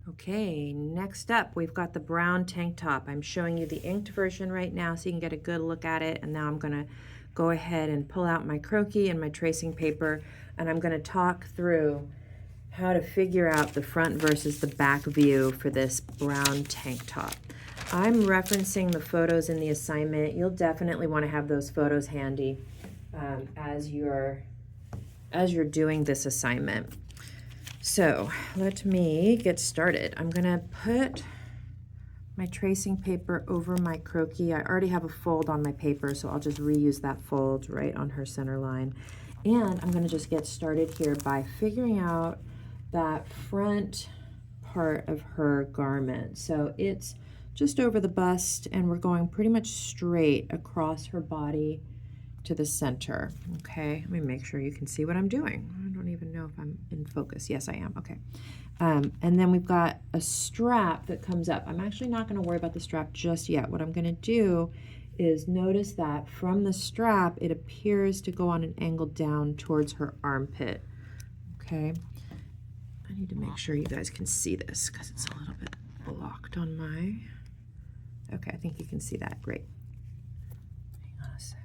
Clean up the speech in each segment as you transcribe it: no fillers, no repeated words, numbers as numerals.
Okay, next up, we've got the brown tank top. I'm showing you the inked version right now so you can get a good look at it. And now I'm gonna go ahead and pull out my Croquis and my tracing paper, and I'm gonna talk through how to figure out the front versus the back view for this brown tank top. I'm referencing the photos in the assignment. You'll definitely wanna have those photos handy as you're doing this assignment. So let me get started. I'm gonna put my tracing paper over my Croquis. I already have a fold on my paper, so I'll just reuse that fold right on her center line. And I'm gonna just get started here by figuring out that front part of her garment. So it's just over the bust, and we're going pretty much straight across her body to the center. Okay, let me make sure you can see what I'm doing. I don't even know if I'm in focus. Yes, I am. Okay. And then we've got a strap that comes up. I'm actually not going to worry about the strap just yet. What I'm going to do is notice that from the strap, it appears to go on an angle down towards her armpit. Okay. I need to make sure you guys can see this because it's a little bit blocked on my... Okay, I think you can see that. Great. Hang on a sec.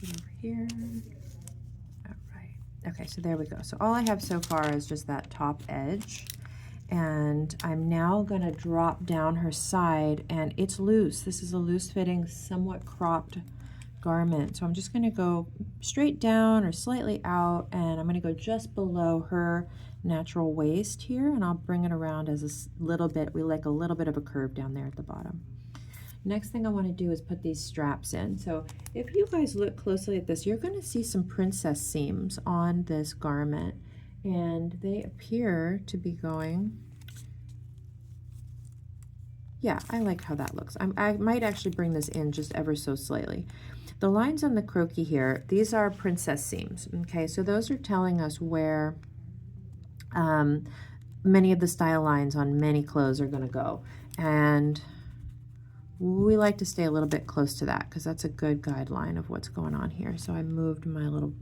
Over here. All right. Okay, so there we go. So all I have so far is just that top edge. And I'm now going to drop down her side, and it's loose. This is a loose-fitting, somewhat cropped garment. So I'm just going to go straight down or slightly out, and I'm going to go just below her natural waist here, and I'll bring it around as a little bit. We like a little bit of a curve down there at the bottom. Next thing I want to do is put these straps in. So if you guys look closely at this, you're going to see some princess seams on this garment, and they appear to be going, yeah, I like how that looks. I might actually bring this in just ever so slightly. The lines on the Croquis here, these are princess seams, okay? So those are telling us where many of the style lines on many clothes are going to go. And we like to stay a little bit close to that because that's a good guideline of what's going on here. So I moved my little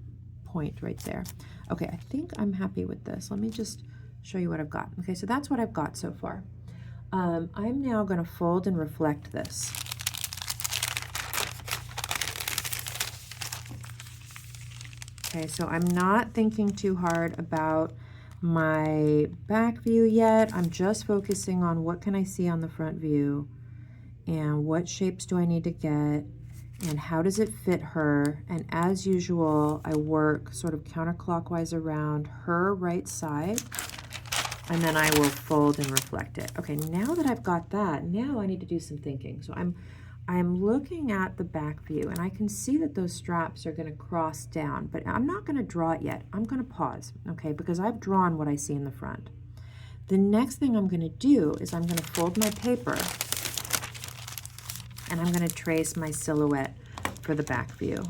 point right there. Okay, I think I'm happy with this. Let me just show you what I've got. Okay, so that's what I've got so far. I'm now going to fold and reflect this. Okay, so I'm not thinking too hard about my back view yet. I'm just focusing on what can I see on the front view, and what shapes do I need to get, and how does it fit her. And as usual, I work sort of counterclockwise around her right side, and then I will fold and reflect it. Okay, now that I've got that, now I need to do some thinking. So I'm looking at the back view, and I can see that those straps are going to cross down, but I'm not going to draw it yet. I'm going to pause, okay, because I've drawn what I see in the front. The next thing I'm going to do is I'm going to fold my paper, and I'm going to trace my silhouette for the back view.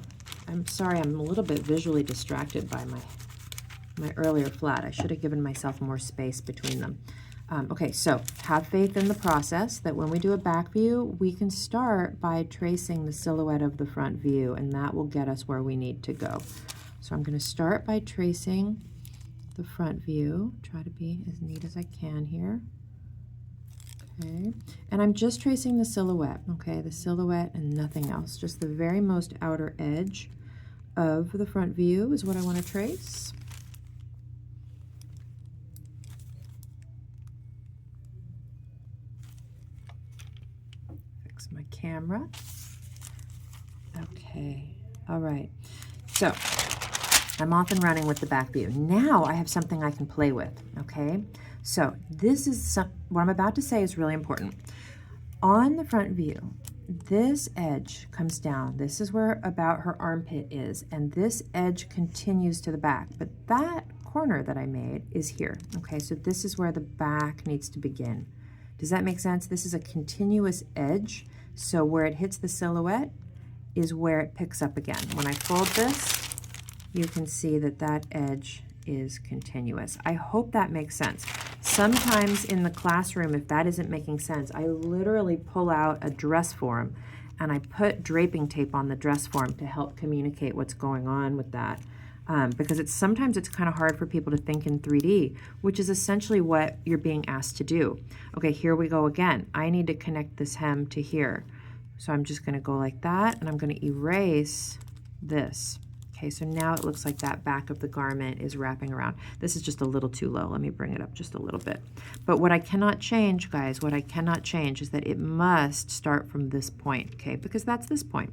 I'm sorry, I'm a little bit visually distracted by my earlier flat. I should have given myself more space between them. Okay, so have faith in the process that when we do a back view, we can start by tracing the silhouette of the front view, and that will get us where we need to go. So I'm going to start by tracing the front view, try to be as neat as I can here. Okay, and I'm just tracing the silhouette, okay, the silhouette and nothing else. Just the very most outer edge of the front view is what I want to trace. Fix my camera. Okay, all right. So I'm off and running with the back view. Now I have something I can play with, okay? So this is what I'm about to say is really important. On the front view, this edge comes down. This is where about her armpit is, and this edge continues to the back. But that corner that I made is here, okay? So this is where the back needs to begin. Does that make sense? This is a continuous edge, so where it hits the silhouette is where it picks up again. When I fold this, you can see that that edge is continuous. I hope that makes sense. Sometimes in the classroom, if that isn't making sense, I literally pull out a dress form and I put draping tape on the dress form to help communicate what's going on with that. because sometimes it's kind of hard for people to think in 3D, which is essentially what you're being asked to do. Okay, here we go again. I need to connect this hem to here. So I'm just going to go like that, and I'm going to erase this. Okay, so now it looks like that back of the garment is wrapping around. This is just a little too low. Let me bring it up just a little bit. But what I cannot change, guys, what I cannot change is that it must start from this point, okay, because that's this point.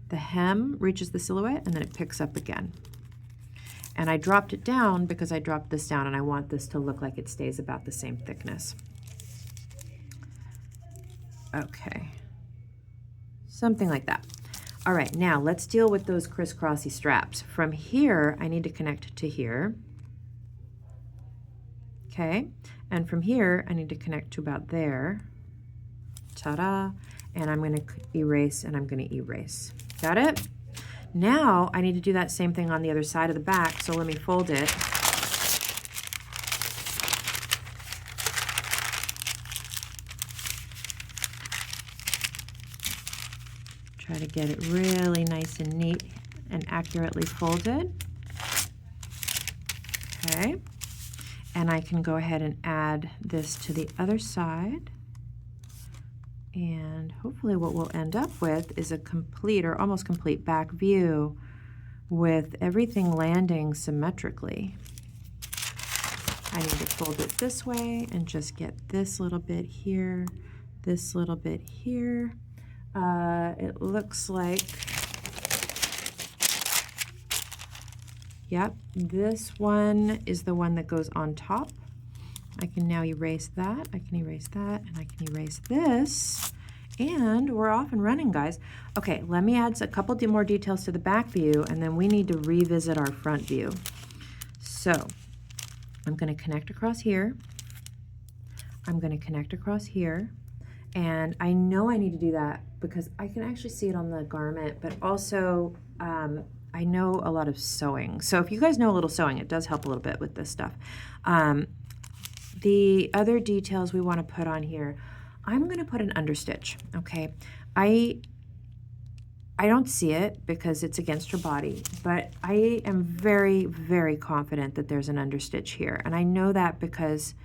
The hem reaches the silhouette, and then it picks up again. And I dropped it down because I dropped this down, and I want this to look like it stays about the same thickness. Okay, something like that. All right, now let's deal with those crisscrossy straps. From here, I need to connect to here. Okay, and from here, I need to connect to about there. Ta-da! And I'm going to erase, and I'm going to erase. Got it? Now, I need to do that same thing on the other side of the back, so let me fold it. Try to get it really nice and neat and accurately folded. Okay, and I can go ahead and add this to the other side. And hopefully what we'll end up with is a complete or almost complete back view with everything landing symmetrically. I need to fold it this way and just get this little bit here, this little bit here. It looks like, yep, this one is the one that goes on top. I can now erase that, I can erase that, and I can erase this, and we're off and running, guys. Okay, let me add a couple more details to the back view, and then we need to revisit our front view. So, I'm going to connect across here, I'm going to connect across here, and I know I need to do that because I can actually see it on the garment, but also I know a lot of sewing. So if you guys know a little sewing, it does help a little bit with this stuff. The other details we want to put on here, I'm going to put an understitch, okay? I don't see it because it's against her body, but I am very, very confident that there's an understitch here. And I know that because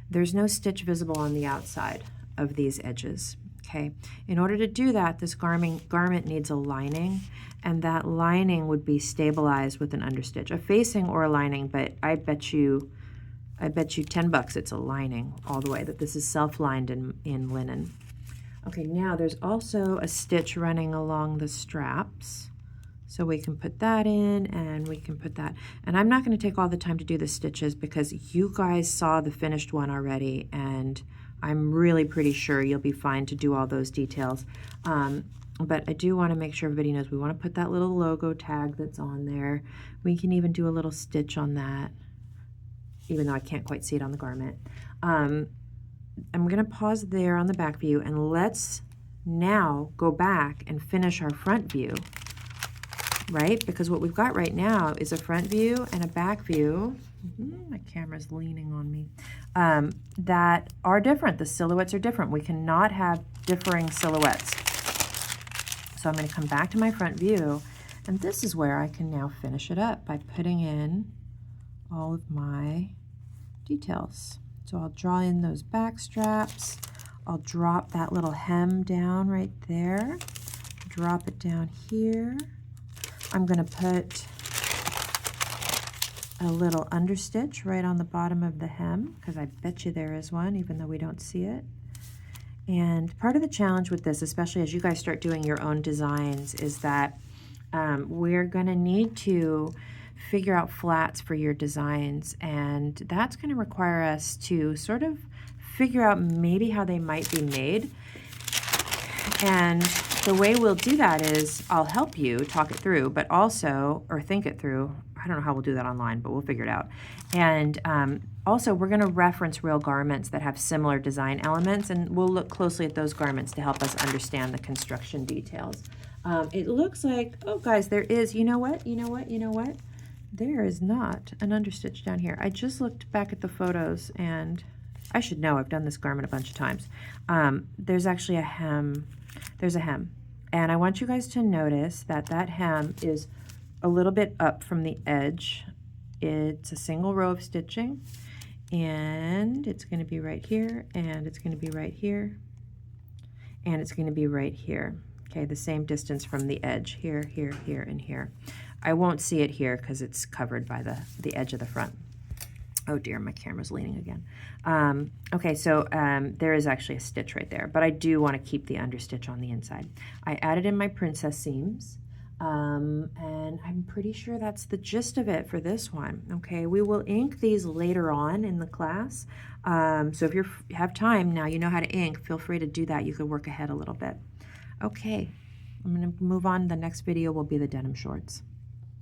there's no stitch visible on the outside of these edges, okay? In order to do that, this garment needs a lining, and that lining would be stabilized with an understitch, a facing or a lining, but I bet you $10 it's a lining all the way, that this is self-lined in linen. Okay, now there's also a stitch running along the straps. So we can put that in, and we can put that. And I'm not going to take all the time to do the stitches because you guys saw the finished one already, and I'm really pretty sure you'll be fine to do all those details. But I do want to make sure everybody knows we want to put that little logo tag that's on there. We can even do a little stitch on that, even though I can't quite see it on the garment. I'm going to pause there on the back view, and let's now go back and finish our front view, right? Because what we've got right now is a front view and a back view. My camera's leaning on me. That are different. The silhouettes are different. We cannot have differing silhouettes. So I'm going to come back to my front view, and this is where I can now finish it up by putting in all of my details. So I'll draw in those back straps. I'll drop that little hem down right there. Drop it down here. I'm going to put a little understitch right on the bottom of the hem, because I bet you there is one, even though we don't see it. And part of the challenge with this, especially as you guys start doing your own designs, is that we're going to need to figure out flats for your designs, and that's going to require us to sort of figure out maybe how they might be made. And the way we'll do that is I'll help you talk it through, but also, or think it through. I don't know how we'll do that online, but we'll figure it out. And also, we're going to reference real garments that have similar design elements, and we'll look closely at those garments to help us understand the construction details. It looks like, oh guys, there is, you know what? There is not an understitch down here. I just looked back at the photos, and I should know, I've done this garment a bunch of times. There's actually a hem. There's a hem. And I want you guys to notice that that hem is a little bit up from the edge. It's a single row of stitching, and it's going to be right here, and it's going to be right here, and it's going to be right here. Okay, the same distance from the edge, here, here, here, and here. I won't see it here because it's covered by the edge of the front. Oh dear, my camera's leaning again. Okay, so there is actually a stitch right there, but I do want to keep the understitch on the inside. I added in my princess seams, and I'm pretty sure that's the gist of it for this one. Okay, we will ink these later on in the class. So if you have time now, you know how to ink, feel free to do that. You could work ahead a little bit. Okay, I'm going to move on. The next video will be the denim shorts.